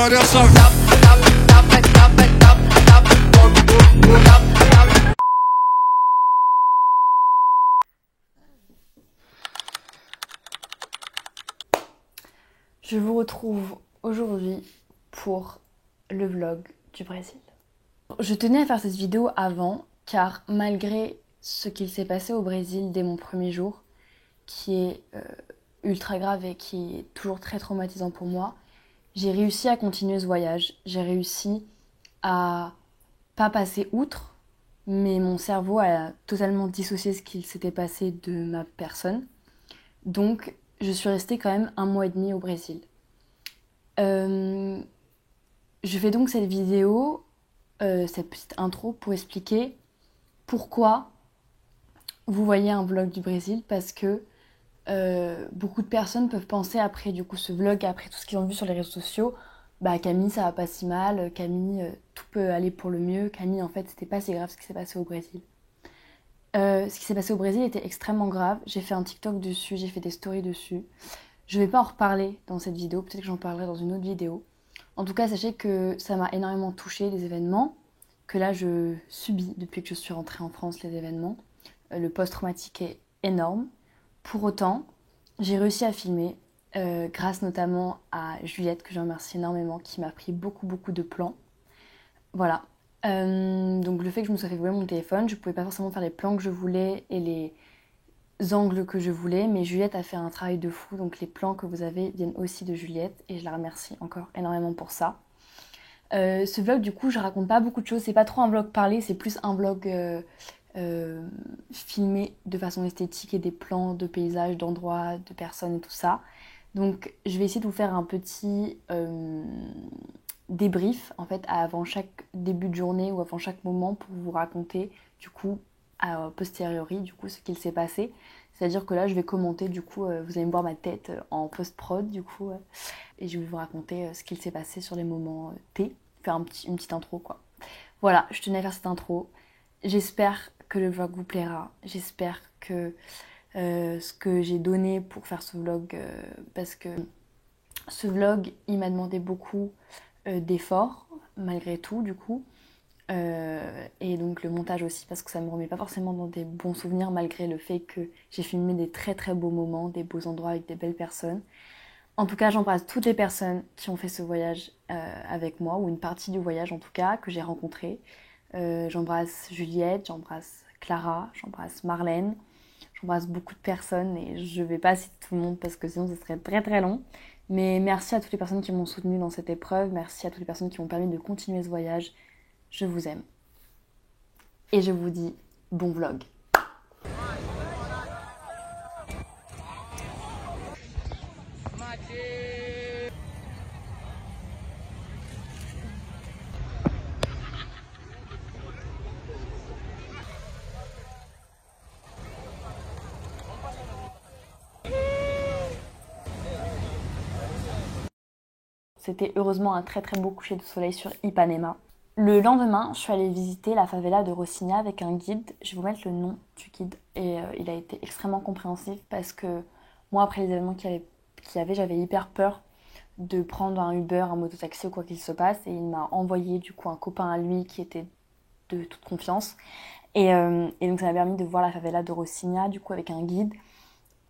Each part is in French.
história só. Je vous retrouve aujourd'hui pour le vlog du Brésil. Je tenais à faire cette vidéo avant car malgré ce qu'il s'est passé au Brésil dès mon premier jour, qui est ultra grave et qui est toujours très traumatisant pour moi, j'ai réussi à continuer ce voyage. J'ai réussi à pas passer outre, mais mon cerveau a totalement dissocié ce qu'il s'était passé de ma personne. Donc je suis restée quand même 1 mois et demi au Brésil. Je fais donc cette vidéo, cette petite intro pour expliquer pourquoi vous voyez un vlog du Brésil, parce que beaucoup de personnes peuvent penser après du coup ce vlog, après tout ce qu'ils ont vu sur les réseaux sociaux, bah Camille ça va pas si mal, Camille tout peut aller pour le mieux, Camille en fait c'était pas si grave ce qui s'est passé au Brésil. Ce qui s'est passé au Brésil était extrêmement grave, j'ai fait un TikTok dessus, j'ai fait des stories dessus. Je vais pas en reparler dans cette vidéo, peut-être que j'en parlerai dans une autre vidéo. En tout cas, sachez que ça m'a énormément touchée, les événements, que là je subis depuis que je suis rentrée en France, les événements. Le post-traumatique est énorme. Pour autant, j'ai réussi à filmer, grâce notamment à Juliette, que je remercie énormément, qui m'a pris beaucoup de plans. Voilà. Donc le fait que je me sois fait voler mon téléphone, je pouvais pas forcément faire les plans que je voulais et les angles que je voulais, mais Juliette a fait un travail de fou, donc les plans que vous avez viennent aussi de Juliette et je la remercie encore énormément pour ça. Ce vlog du coup je raconte pas beaucoup de choses, c'est pas trop un vlog parlé, c'est plus un vlog filmé de façon esthétique et des plans de paysages, d'endroits, de personnes et tout ça. Donc je vais essayer de vous faire un petit débrief en fait avant chaque début de journée ou avant chaque moment pour vous raconter du coup a posteriori du coup ce qu'il s'est passé, c'est à dire que là je vais commenter du coup, vous allez me voir ma tête en post-prod du coup et je vais vous raconter ce qu'il s'est passé sur les moments T, faire une petite intro quoi. Voilà, je tenais à faire cette intro, j'espère que le vlog vous plaira, j'espère que ce que j'ai donné pour faire ce vlog, parce que ce vlog il m'a demandé beaucoup d'efforts malgré tout du coup. Et donc le montage aussi, parce que ça me remet pas forcément dans des bons souvenirs malgré le fait que j'ai filmé des très beaux moments, des beaux endroits avec des belles personnes. En tout cas, j'embrasse toutes les personnes qui ont fait ce voyage avec moi, ou une partie du voyage en tout cas, que j'ai rencontré. J'embrasse Juliette, j'embrasse Clara, j'embrasse Marlène, j'embrasse beaucoup de personnes et je vais pas citer tout le monde parce que sinon ce serait très long. Mais merci à toutes les personnes qui m'ont soutenue dans cette épreuve, merci à toutes les personnes qui m'ont permis de continuer ce voyage. Je vous aime. Et je vous dis bon vlog. C'était heureusement un très beau coucher de soleil sur Ipanema. Le lendemain, je suis allée visiter la favela de Rocinha avec un guide. Je vais vous mettre le nom du guide. Et il a été extrêmement compréhensif parce que moi, après les événements qu'il y avait, j'avais hyper peur de prendre un Uber, un mototaxi ou quoi qu'il se passe. Et il m'a envoyé du coup un copain à lui qui était de toute confiance. Et donc ça m'a permis de voir la favela de Rocinha du coup avec un guide.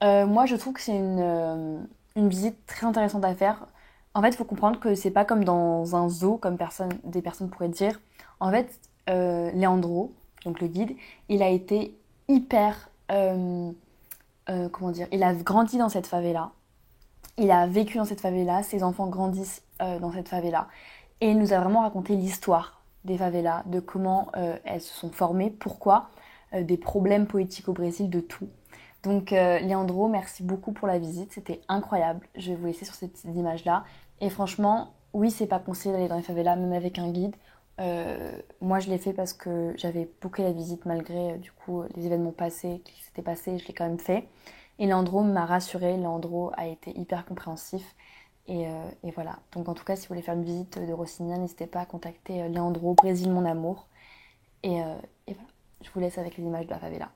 Moi, je trouve que c'est une visite très intéressante à faire. En fait, il faut comprendre que c'est pas comme dans un zoo, comme des personnes pourraient dire. En fait, Leandro, donc le guide, il a été hyper... comment dire, il a grandi dans cette favela. Il a vécu dans cette favela, ses enfants grandissent dans cette favela. Et il nous a vraiment raconté l'histoire des favelas, de comment elles se sont formées, pourquoi, des problèmes politiques au Brésil, de tout. Donc Leandro, merci beaucoup pour la visite, c'était incroyable. Je vais vous laisser sur cette petite image-là. Et franchement, oui, c'est pas conseillé d'aller dans les favelas, même avec un guide. Moi, je l'ai fait parce que j'avais booké la visite malgré du coup les événements passés qui s'étaient passés, je l'ai quand même fait. Et Leandro m'a rassurée, Leandro a été hyper compréhensif. Et voilà. Donc en tout cas, si vous voulez faire une visite de Rocinha, n'hésitez pas à contacter Leandro, Brésil mon amour. Et voilà. Je vous laisse avec les images de la favela.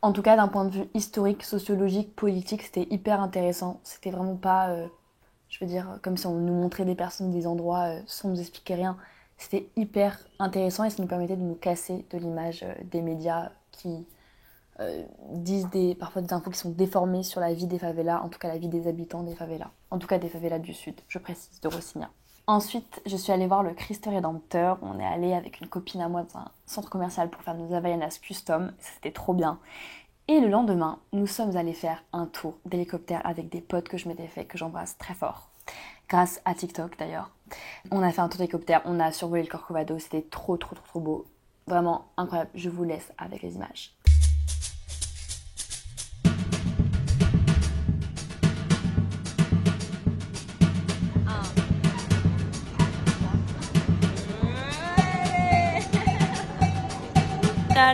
En tout cas, d'un point de vue historique, sociologique, politique, c'était hyper intéressant. C'était vraiment pas, je veux dire, comme si on nous montrait des personnes, des endroits sans nous expliquer rien. C'était hyper intéressant et ça nous permettait de nous casser de l'image des médias qui disent parfois des infos qui sont déformées sur la vie des favelas, en tout cas la vie des habitants des favelas. En tout cas des favelas du sud, je précise, de Rocinha. Ensuite, je suis allée voir le Christ Rédempteur. On est allé avec une copine à moi dans un centre commercial pour faire nos Havaianas custom. C'était trop bien. Et le lendemain, nous sommes allés faire un tour d'hélicoptère avec des potes que je m'étais fait, que j'embrasse très fort. Grâce à TikTok d'ailleurs. On a fait un tour d'hélicoptère, on a survolé le Corcovado, c'était trop beau. Vraiment incroyable, je vous laisse avec les images.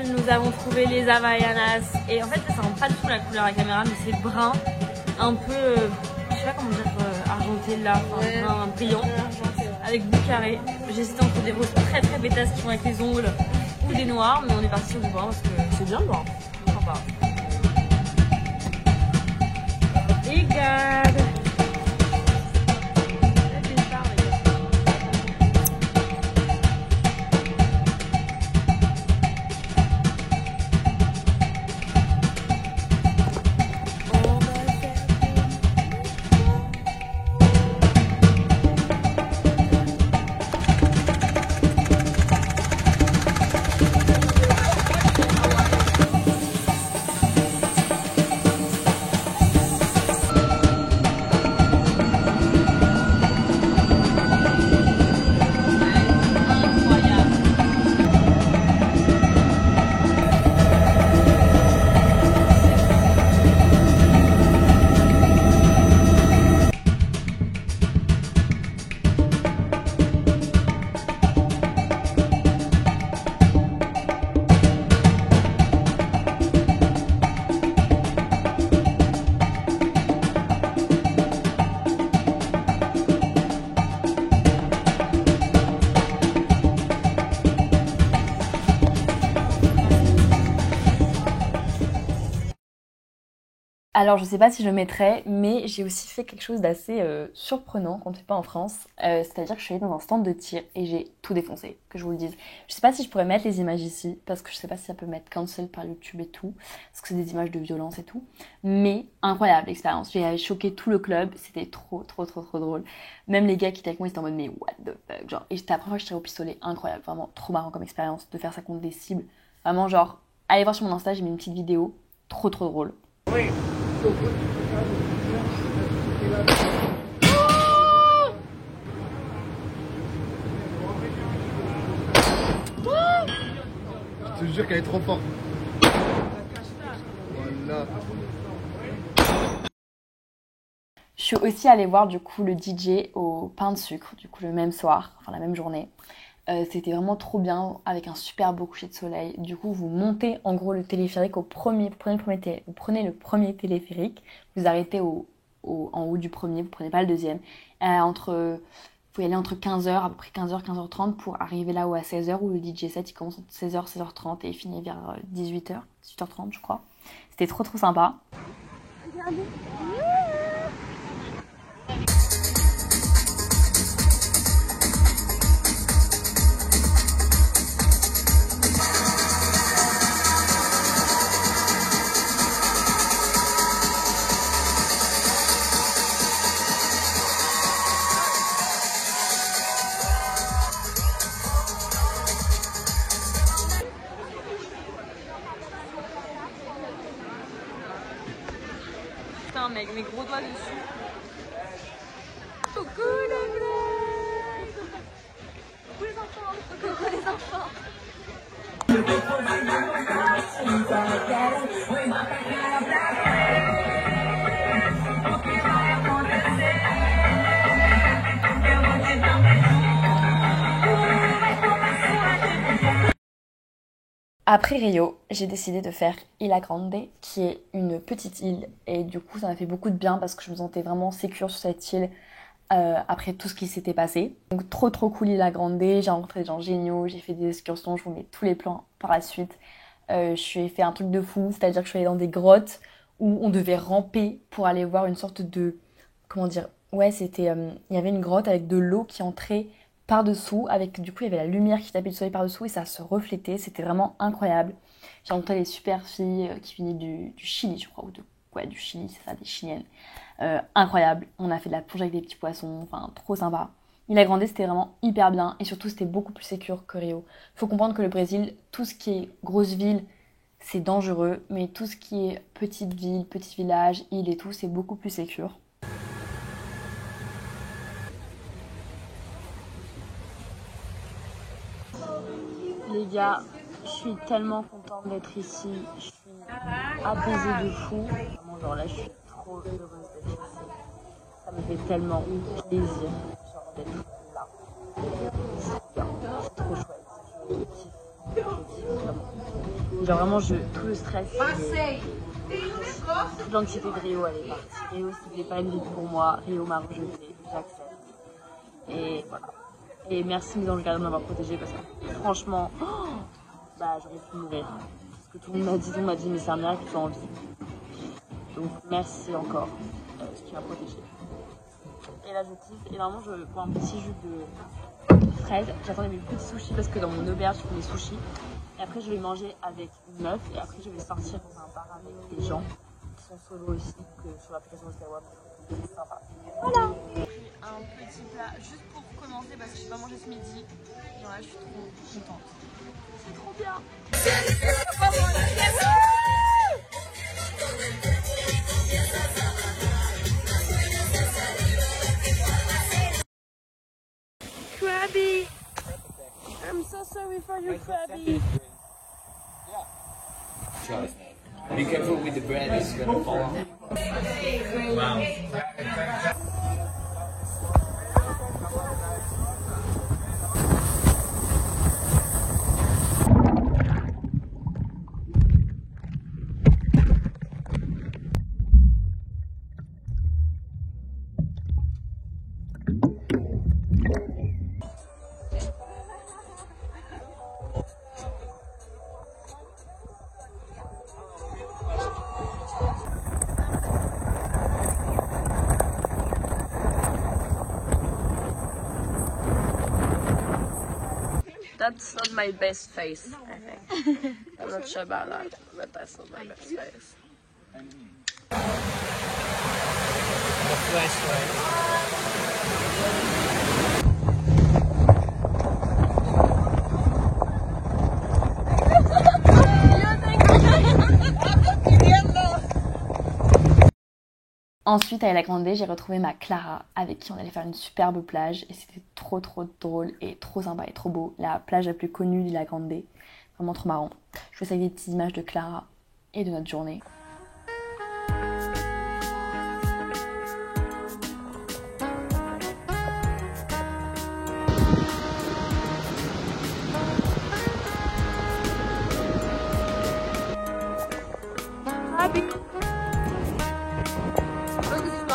Nous avons trouvé les Havaianas et en fait ça rend pas du tout la couleur à la caméra mais c'est brun, un peu, je sais pas comment dire, argenté là, enfin, brun brillant, avec bout carré. J'hésitais entre des roses très pétasses qui font avec les ongles ou des noirs, mais on est parti sur du brun parce que c'est bien le brun, sympa. Regarde. Alors je sais pas si je le mettrai, mais j'ai aussi fait quelque chose d'assez surprenant qu'on ne fait pas en France. C'est-à-dire que je suis allée dans un stand de tir et j'ai tout défoncé, que je vous le dise. Je sais pas si je pourrais mettre les images ici, parce que je sais pas si ça peut mettre cancel par YouTube et tout, parce que c'est des images de violence et tout. Mais incroyable l'expérience, j'ai choqué tout le club, c'était trop drôle. Même les gars qui étaient avec moi, ils étaient en mode mais what the fuck, genre. Et c'était la première fois que je tirais au pistolet, incroyable, vraiment trop marrant comme expérience de faire ça contre des cibles. Vraiment genre, allez voir sur mon Insta, j'ai mis une petite vidéo, trop drôle. Oui. Je te jure qu'elle est trop forte. Voilà. Je suis aussi allée voir du coup le DJ au pain de sucre, du coup le même soir, enfin la même journée. C'était vraiment trop bien avec un super beau coucher de soleil. Du coup, vous montez en gros le téléphérique vous prenez le premier téléphérique, vous arrêtez en haut du premier, vous prenez pas le deuxième. Vous pouvez aller entre 15h, à peu près 15h, 15h30 pour arriver là-haut à 16h où le DJ set il commence entre 16h, 16h30 et il finit vers 18h, 18h30 je crois. C'était trop sympa. Regardez. Putain mec, mes gros doigts dessus. Coucou les bleus. Coucou les enfants. Coucou les enfants. Après Rio, j'ai décidé de faire Ilha Grande, qui est une petite île. Et du coup, ça m'a fait beaucoup de bien parce que je me sentais vraiment sécure sur cette île après tout ce qui s'était passé. Donc trop cool Ilha Grande, j'ai rencontré des gens géniaux, j'ai fait des excursions, je vous mets tous les plans par la suite. Je suis fait un truc de fou, c'est-à-dire que je suis allée dans des grottes où on devait ramper pour aller voir une sorte de... Comment dire? Ouais, c'était... il y avait une grotte avec de l'eau qui entrait par-dessous, avec du coup il y avait la lumière qui tapait du soleil par-dessous et ça se reflétait, c'était vraiment incroyable. J'ai rencontré des super filles qui venaient du Chili, je crois, ou de... Ouais, du Chili, c'est ça, des Chiliennes. Incroyable, on a fait de la plongée avec des petits poissons, enfin trop sympa. Île Grande, c'était vraiment hyper bien et surtout c'était beaucoup plus sécure que Rio. Faut comprendre que le Brésil, tout ce qui est grosse ville, c'est dangereux, mais tout ce qui est petite ville, petit village, île et tout, c'est beaucoup plus sécure. Les gars, je suis tellement contente d'être ici, je suis apaisée de fou. Vraiment, genre là, je suis trop heureuse d'être ici. Ça me fait tellement plaisir genre, d'être là. C'est bien, c'est trop chouette. Je kiffe vraiment. Genre vraiment, tout le stress, toute l'anxiété de Rio, elle est partie. Rio, c'était pas une vie pour moi. Rio m'a rejetée, j'accepte. Et voilà. Et merci mes anges gardiens de m'avoir protégée parce que franchement, bah j'aurais pu mourir. Parce que tout le monde m'a dit mais c'est un miracle que tu es en vie. Donc merci encore, ce qui m'a protégée. Et là je kiffe et normalement je bois un petit jus de fraise. J'attendais mes petits sushis parce que dans mon auberge je fais mes sushis. Et après je vais manger avec une meuf et après je vais sortir dans un bar avec des gens qui sont solo aussi, que sur l'application Instagram. C'est sympa. Voilà. Un petit plat juste pour commencer parce que je n'ai pas mangé ce midi. Genre là je suis trop contente. C'est trop bien. Krabby! I'm so sorry for you, Krabby. Be careful with the bread, it's gonna fall off. Wow. That's not my best face, I think. I'm not sure about that, but that's not my best face. Ensuite, à La Grande, j'ai retrouvé ma Clara, avec qui on allait faire une superbe plage. Et c'était trop drôle et trop sympa et trop beau. La plage la plus connue de La Grande. Vraiment trop marrant. Je fais ça avec des petites images de Clara et de notre journée.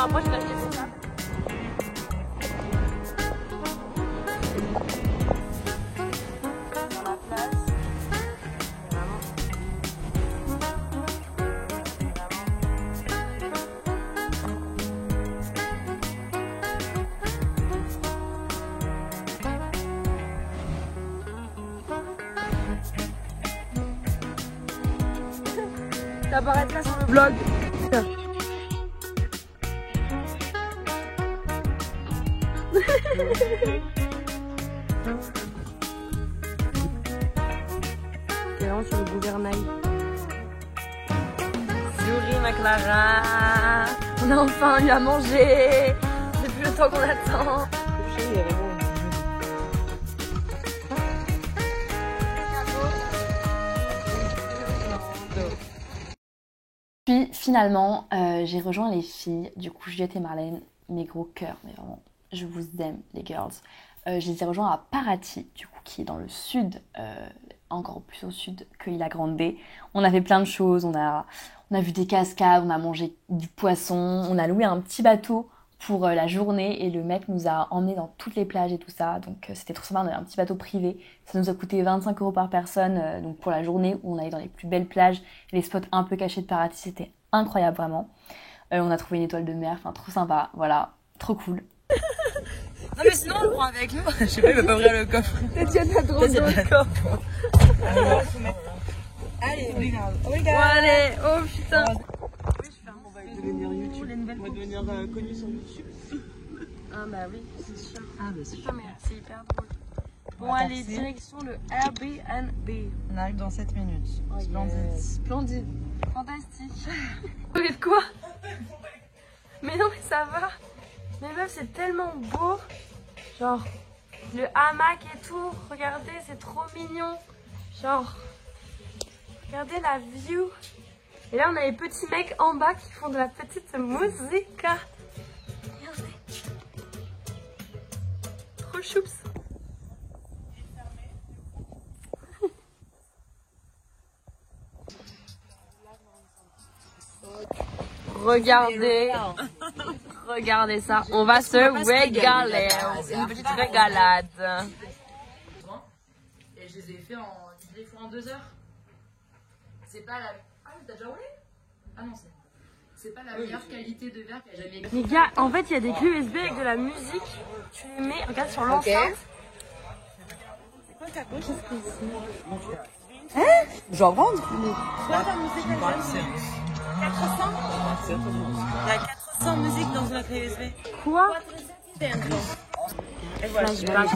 Moi je vais acheter pour ça. Dans la place. Ça apparaîtra sur le vlog. T'es vraiment sur le gouvernail. Souris ma Clara. On a enfin eu à manger. Depuis le temps qu'on attend. Puis finalement, j'ai rejoint les filles, du coup Juliette et Marlène, mes gros cœurs, mais vraiment, je vous aime les girls. Je les ai rejoints à Paraty, du coup, qui est dans le sud, encore plus au sud que Ilha Grande. On a fait plein de choses, on a vu des cascades, on a mangé du poisson, on a loué un petit bateau pour la journée et le mec nous a emmenés dans toutes les plages et tout ça. Donc c'était trop sympa, on avait un petit bateau privé. Ça nous a coûté 25 € par personne donc pour la journée où on allait dans les plus belles plages, les spots un peu cachés de Paraty, c'était incroyable vraiment. On a trouvé une étoile de mer, enfin trop sympa, voilà, trop cool. Non mais sinon on le prend avec nous. Je sais pas, il va pas ouvrir le coffre. Tatiana a trop le coffre. Allez, regarde. Allez, oh putain. On va devenir YouTube. On va devenir connu sur YouTube. Ah bah oui, c'est sûr. Ah bah c'est Putain mais c'est hyper drôle. Bon allez, direction le Airbnb. On arrive dans 7 minutes. Oh, Splendide. yes. Splendide. Fantastique. Vous voulez de quoi? Mais non mais ça va. Mais meuf c'est tellement beau. Genre le hamac et tout. Regardez c'est trop mignon. Genre regardez la view. Et là on a les petits mecs en bas qui font de la petite musique. Regardez. Trop choups. Regardez, regardez ça, on va se régaler, une petite régalade. Et je les ai fait en 2 heures. C'est pas la... Ah oui, t'as déjà roulé? Ah non, c'est pas la meilleure qualité de verre qu'il y a jamais écrit. Les gars, en fait il y a des clés USB avec de la musique, tu les mets, regarde sur l'enceinte. C'est quoi ta gauche? Hein? J'en vends? Quoi ta musique? 400? Il y a 400 musiques dans la clé USB. Quoi? Flashback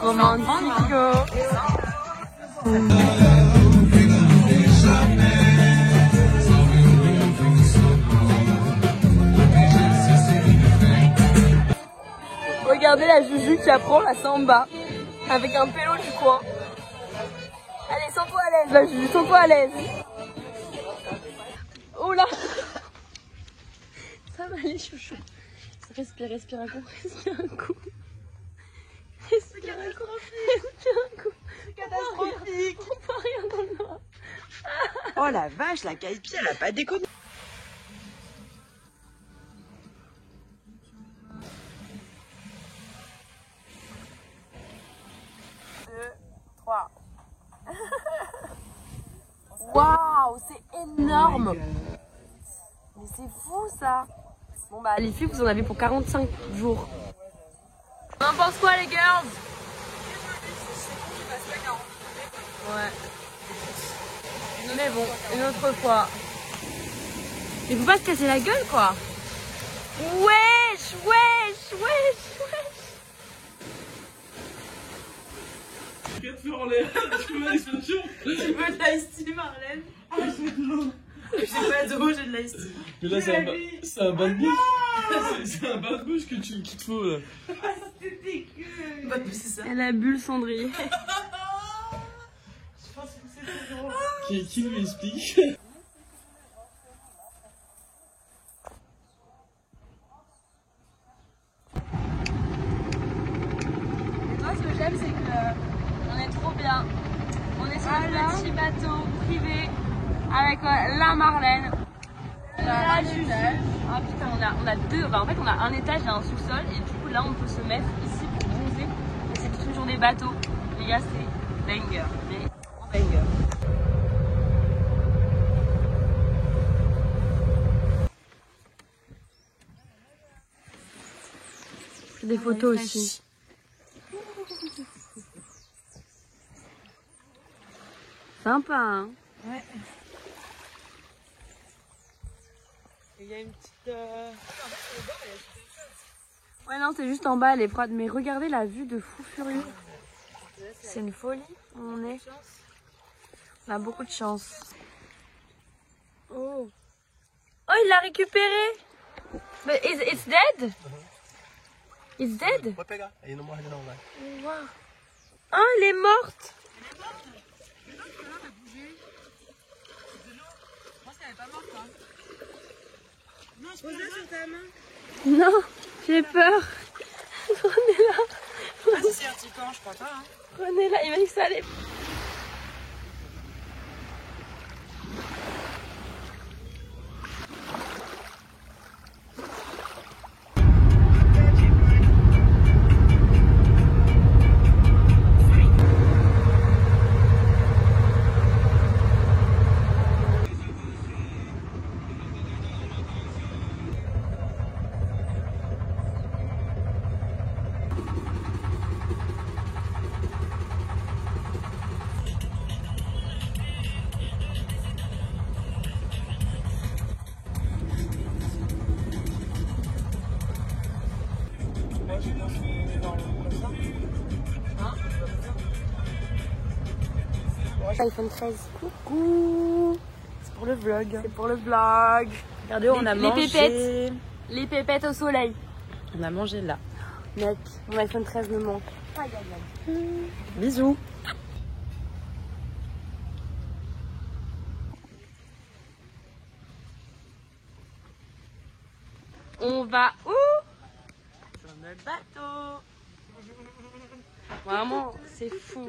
romantico. Regardez la Juju qui apprend la samba avec un pélo du coin. Allez, sens-toi à l'aise, la Juju, sens-toi à l'aise. Oh là. Ça va aller, chouchou. Respire, respire un coup, respire un coup. Respire un coup, respire un coup. Catastrophique. On voit rien dans le noir. Oh la vache, la caille-pied, elle a pas déconné. 2, 3. Waouh, c'est énorme. Mais c'est fou ça. Bon bah les filles, vous en avez pour 45 jours. On en pense quoi les girls? Ouais. Mais bon, une autre fois. Il faut pas se casser la gueule quoi. Wesh, wesh, wesh, wesh. Quatre fois en l'air, tu veux l'explosion? Tu veux de l'ice tea, Marlène? Ah, j'ai de l'eau. J'ai pas d'eau, j'ai de l'ice tea. Mais là, c'est un bain de bouche. C'est un bain de bouche qu'il te faut là. Ah, c'était dégueu. Bah, c'est ça. Elle a bu le cendrier. Je pense que c'est drôle. Qui lui explique? Moi, ce que j'aime, c'est que on est trop bien. On est sur un petit bateau privé avec la Marlène. La Juju. Ah putain, on a deux. Bah, en fait, on a un étage et un sous-sol. Et du coup, là, on peut se mettre ici pour bronzer. Et c'est toujours des bateaux. Les gars, c'est banger. Mais banger. Des photos aussi. Sympa, hein? Ouais. Il y a une petite... Ouais, non, c'est juste en bas, elle est froide. Mais regardez la vue de fou furieux. C'est une folie où on est. On a beaucoup de chance. Oh. Oh, il l'a récupéré. But it's dead? It's dead? Pode pegar, aí não morde não, vai. Wow. Ah, elle est morte. Pose-la sur ta main. Non, j'ai peur. Prenez-la. Ah, si c'est un petit camp, je crois pas. Hein. Prenez-la, il m'a dit que ça allait. iPhone 13. Coucou. C'est pour le vlog. C'est pour le vlog. Regardez, on a mangé. Les pépettes au soleil. On a mangé là. Mec, mon iPhone 13 me manque. Bisous. On va où? Sur notre bateau. Vraiment, c'est fou.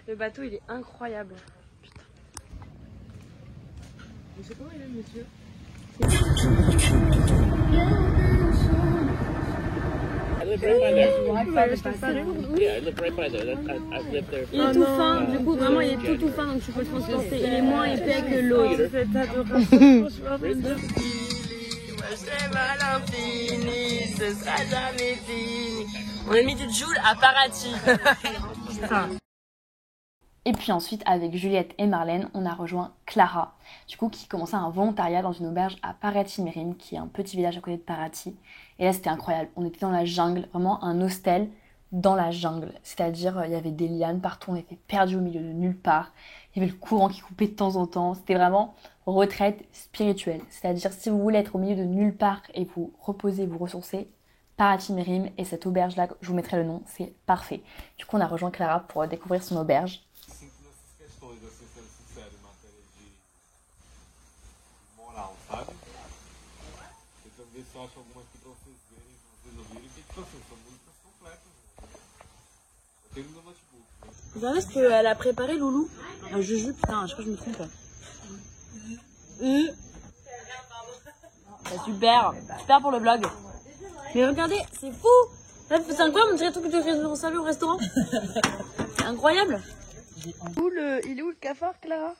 Le bateau, il est incroyable. Putain. Je sais pas où il est, monsieur. I live right by there. Yeah, I live right by there. I live there. Il est tout fin, du coup, vraiment, il est tout fin, donc tu peux transporter. Il est moins épais que l'autre. C'est adorable. Ce sera jamais fini. On a mis du Joule à Paraty. Et puis ensuite, avec Juliette et Marlène, on a rejoint Clara, du coup, qui commençait un volontariat dans une auberge à Paraty-Mérim, qui est un petit village à côté de Paraty. Et là, c'était incroyable. On était dans la jungle, vraiment un hostel dans la jungle. C'est-à-dire, il y avait des lianes partout, on était perdus au milieu de nulle part. Il y avait le courant qui coupait de temps en temps. C'était vraiment retraite spirituelle. C'est-à-dire, si vous voulez être au milieu de nulle part et vous reposer, vous ressourcer, Paraty-Mérim et cette auberge-là, je vous mettrai le nom, c'est parfait. Du coup, on a rejoint Clara pour découvrir son auberge. Regardez ce qu'elle a préparé, Loulou. Un juju, putain, je crois que je me trompe. Super, super pour le vlog. Mais regardez, c'est fou. C'est incroyable, on dirait tout que tu fais salut au restaurant. C'est incroyable. Il est où le cafard, Clara?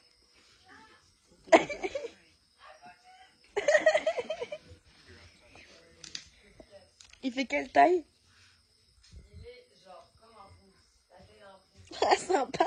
Il fait quelle taille? Il est genre comme un pouce. Ça fait un pouce. Ah, sympa.